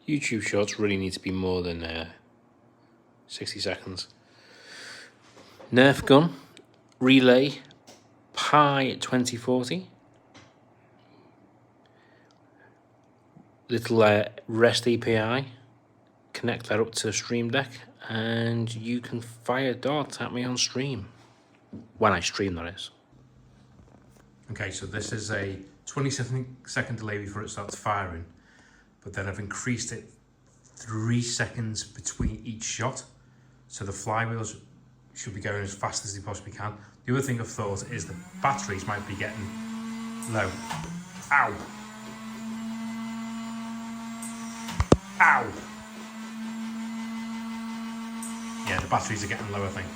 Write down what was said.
YouTube shorts really need to be more than 60 seconds. NerfGun relay Pi2040. Little REST API. Connect that up to StreamDeck, and you can fire darts at me on stream. When I stream, that is. Okay, so this is a 20-second delay before it starts firing, but then I've increased it 3 seconds between each shot, so the flywheels should be going as fast as they possibly can. The other thing I've thought is the batteries might be getting low. Ow! Ow! Yeah, the batteries are getting low, I think.